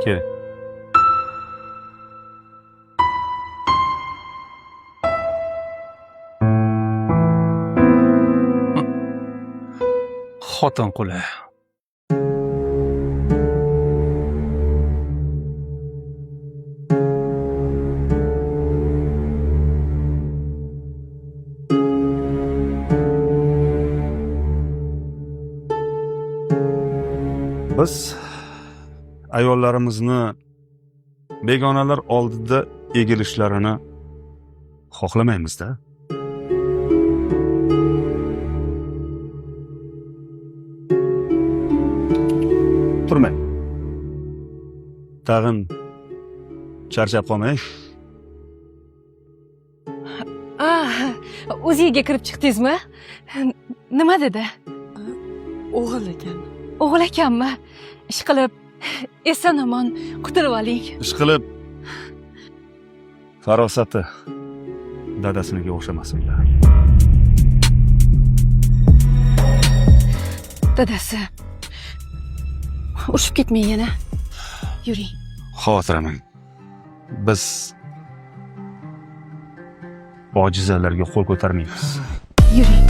keling. Xotin quli. Biz ayollarimizni begonalar oldida egilishlarini xohlamaymiz-da. Turmang. Tag'in charchab qolmang. O'zingizga kirib chiqdingizmi? Nima dedi? O'g'il ekan. O'g'il ekanmi? Ishqilib, eson-omon qutulib oling. Ishqilib farosati dadasiniga o'xshamasmilar. Dadasi. Urushib ketmang yana. Yuring. Xotiramang. Biz ojizalarga qo'l ko'tarmaymiz. Yuring.